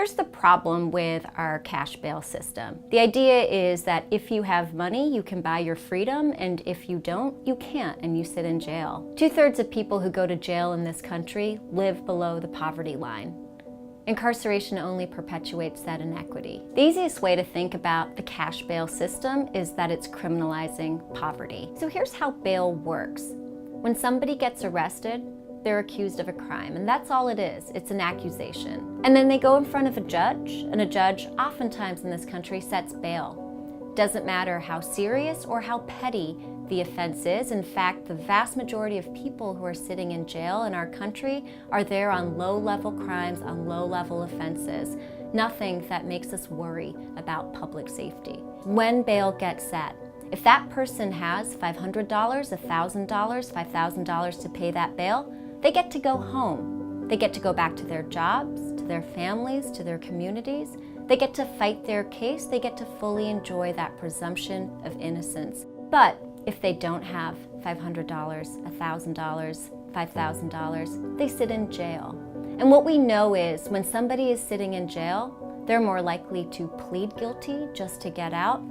here's the problem with our cash bail system. The idea is that if you have money, you can buy your freedom, and if you don't, you can't, and you sit in jail. 2/3 of people who go to jail in this country live below the poverty line. Incarceration only perpetuates that inequity. The easiest way to think about the cash bail system is that it's criminalizing poverty. So here's how bail works. When somebody gets arrested, they're accused of a crime, and that's all it is. It's an accusation. And then they go in front of a judge, and a judge, oftentimes in this country, sets bail. Doesn't matter how serious or how petty the offense is. In fact, the vast majority of people who are sitting in jail in our country are there on low-level crimes, on low-level offenses. Nothing that makes us worry about public safety. When bail gets set, if that person has $500, $1,000, $5,000 to pay that bail, they get to go home. They get to go back to their jobs, to their families, to their communities. They get to fight their case. They get to fully enjoy that presumption of innocence. But if they don't have $500, $1,000, $5,000, they sit in jail. And what we know is when somebody is sitting in jail, they're more likely to plead guilty just to get out.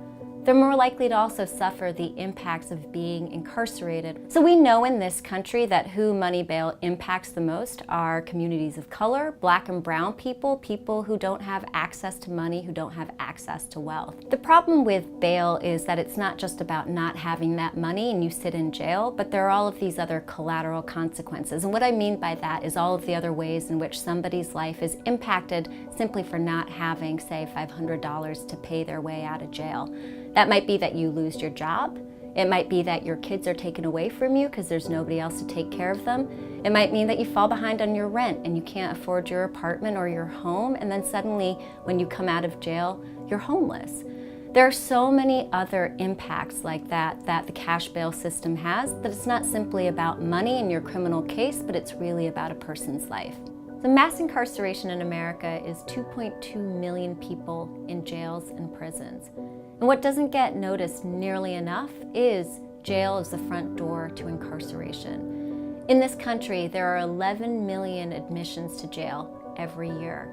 They're more likely to also suffer the impacts of being incarcerated. So we know in this country that who money bail impacts the most are communities of color, Black and brown people, people who don't have access to money, who don't have access to wealth. The problem with bail is that it's not just about not having that money and you sit in jail, but there are all of these other collateral consequences. And what I mean by that is all of the other ways in which somebody's life is impacted simply for not having, say, $500 to pay their way out of jail. That might be that you lose your job. It might be that your kids are taken away from you because there's nobody else to take care of them. It might mean that you fall behind on your rent and you can't afford your apartment or your home, and then suddenly when you come out of jail, you're homeless. There are so many other impacts like that the cash bail system has, that it's not simply about money in your criminal case, but it's really about a person's life. So mass incarceration in America is 2.2 million people in jails and prisons. And what doesn't get noticed nearly enough is jail is the front door to incarceration. In this country, there are 11 million admissions to jail every year.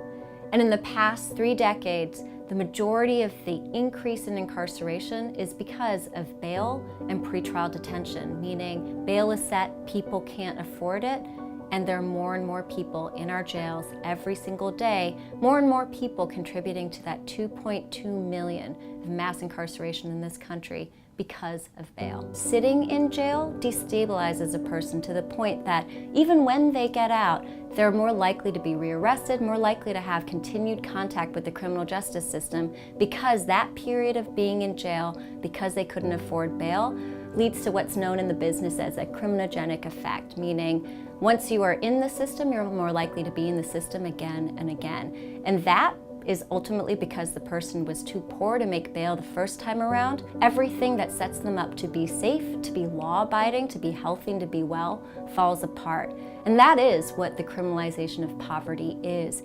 And in the past 3 decades, the majority of the increase in incarceration is because of bail and pretrial detention, meaning bail is set, people can't afford it, and there are more and more people in our jails every single day, more and more people contributing to that 2.2 million of mass incarceration in this country because of bail. Sitting in jail destabilizes a person to the point that even when they get out, they're more likely to be rearrested, more likely to have continued contact with the criminal justice system, because that period of being in jail, because they couldn't afford bail, leads to what's known in the business as a criminogenic effect, meaning once you are in the system, you're more likely to be in the system again and again. And that is ultimately because the person was too poor to make bail the first time around. Everything that sets them up to be safe, to be law-abiding, to be healthy, and to be well falls apart. And that is what the criminalization of poverty is.